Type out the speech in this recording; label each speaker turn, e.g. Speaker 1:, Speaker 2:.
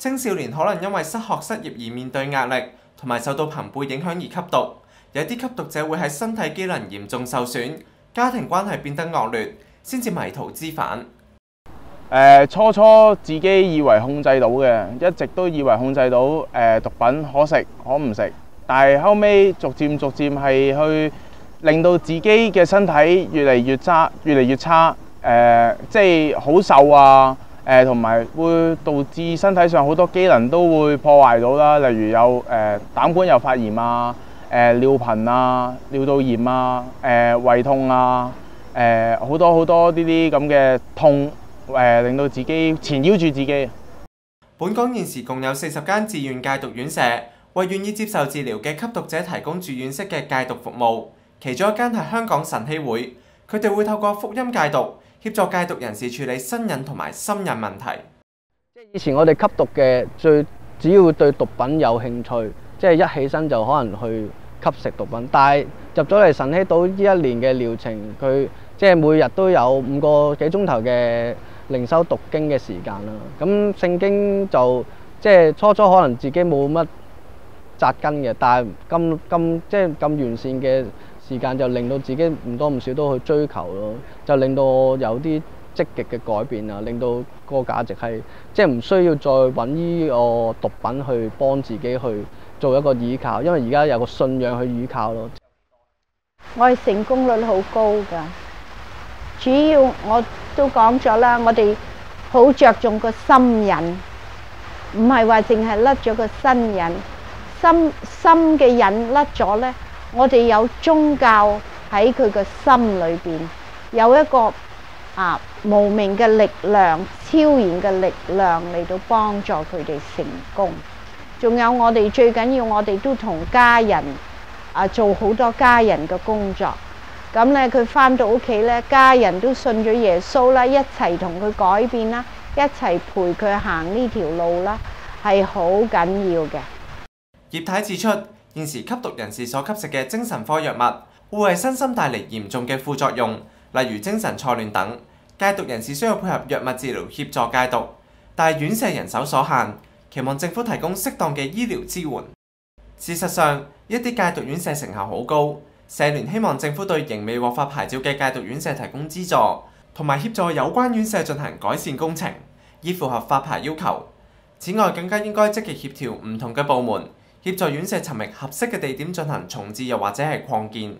Speaker 1: 青少年可能因為失學失業而面對壓力，同埋受到朋輩影響而吸毒。有啲吸毒者會喺身體機能嚴重受損、家庭關係變得惡劣，先至迷途知返。
Speaker 2: 初初自己以為控制到嘅，一直都以為控制到毒品可食可唔食，但係後尾逐漸係去令到自己嘅身體越嚟越差，即係好瘦啊，同埋會導致身體上好多機能都會破壞到啦，例如有膽管有發炎啊、尿頻啊、尿道炎啊、胃痛啊，好多呢啲咁嘅痛，令到自己纏繞住自己。
Speaker 1: 本港現時共有40間自願戒毒院舍，為願意接受治療嘅吸毒者提供住院式嘅戒毒服務。其中一間係香港晨曦會，佢哋會透過福音戒毒，協助戒毒人士處理身癮同埋心癮問題。
Speaker 3: 以前我哋吸毒嘅最主要對毒品有興趣，即係一起身就可能去吸食毒品。但係入咗嚟晨曦島呢一年嘅療程，佢即係每日都有5個幾鐘頭嘅靈修讀經嘅時間啦。咁聖經就即係初可能自己冇乜扎根嘅，但係咁完善嘅時間就令到自己唔多唔少都去追求咯，就令到我有啲積極嘅改變啊，令到個價值係即係唔需要再揾呢個毒品去幫自己去做一個依靠，因為而家有個信仰去依靠咯。
Speaker 4: 我哋成功率好高㗎，主要我都講咗啦，我哋好着重個心癮，唔係話淨係甩咗個身癮，心嘅癮甩咗呢。我哋有宗教喺佢個心裏邊，有一個無名嘅力量、超然嘅力量嚟到幫助佢哋成功。仲有我哋最緊要，我哋都同家人做好多家人嘅工作。咁咧，佢返到屋企咧，家人都信咗耶穌啦，一齊同佢改變啦，一齊陪佢行呢條路啦，係好緊要嘅。
Speaker 1: 葉太指出，現時吸毒人士所吸食嘅精神科藥物，會為身心帶嚟嚴重嘅副作用，例如精神錯亂等。戒毒人士需要配合藥物治療協助戒毒，但係院舍人手所限，期望政府提供適當嘅醫療支援。事實上，一啲戒毒院舍成效好高，社聯希望政府對仍未獲發牌照嘅戒毒院舍提供資助，同埋協助有關院舍進行改善工程，以符合發牌要求。此外，更加應該積極協調唔同嘅部門，協助院舍尋覓合適嘅地點進行重置，又或者係擴建。